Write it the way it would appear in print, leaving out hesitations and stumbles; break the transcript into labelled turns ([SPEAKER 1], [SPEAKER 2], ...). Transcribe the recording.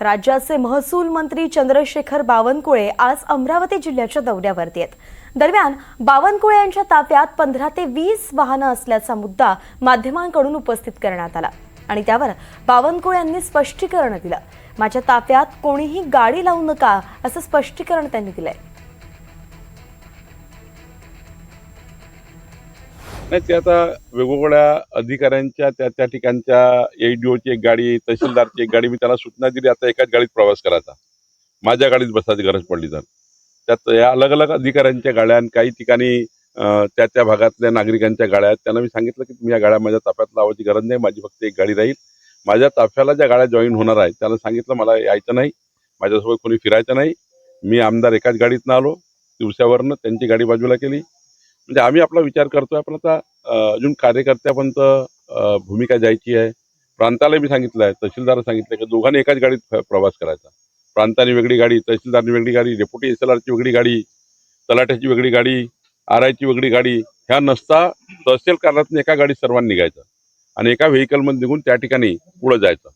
[SPEAKER 1] राज्याचे महसूल मंत्री चंद्रशेखर बावनकुळे आज अमरावती जिल्ह्याच्या दौऱ्यावरती आहेत। दरम्यान बावनकुळे यांच्या ताफ्यात 15 ते 20 वाहनं असल्याचा मुद्दा माध्यमांकडून उपस्थित करण्यात आला आणि त्यावर बावनकुळे यांनी स्पष्टीकरण दिलं। माझ्या ताफ्यात कोणीही गाडी लावू नका असं स्पष्टीकरण त्यांनी दिलंय।
[SPEAKER 2] नाही, ते आता वेगवेगळ्या अधिकाऱ्यांच्या त्या ठिकाणच्या एडीओची एक गाडी, तहसीलदारची एक गाडी, मी त्याला सूचना दिली आता एकाच गाडीत प्रवास करायचा, माझ्या गाडीत बसायची गरज पडली तर। त्यात या अलग अलग अधिकाऱ्यांच्या गाड्या, काही ठिकाणी त्या भागातल्या नागरिकांच्या गाड्या आहेत। त्यांना मी सांगितलं की तुम्ही या गाड्या माझ्या ताफ्यात लावायची गरज नाही, माझी फक्त एक गाडी राहील। माझ्या ताफ्याला ज्या गाड्या जॉईन होणार आहेत त्यांना सांगितलं मला यायचं नाही, माझ्यासोबत कोणी फिरायचं नाही। मी आमदार एकाच गाडीतनं आलो, दिवसावरनं त्यांची गाडी बाजूला केली। म्हणजे आम्ही आपला विचार करतोय, पण आता अजून कार्यकर्त्यापर्यंत भूमिका द्यायची आहे। प्रांताला मी सांगितलं आहे, तहसीलदार सांगितलं की दोघांनी एकाच गाडीत प्रवास करायचा। प्रांताने वेगळी गाडी, तहसीलदारने वेगळी गाडी, डेप्युटी एसएलआरची वेगळी गाडी, तलाठ्याची वेगळी गाडी, आरआयची वेगळी गाडी, ह्या नसता तहसील कार्यालयातून एका गाडीत सर्वांनी निघायचं आणि एका व्हेकलमध्ये निघून त्या ठिकाणी पुढे जायचं।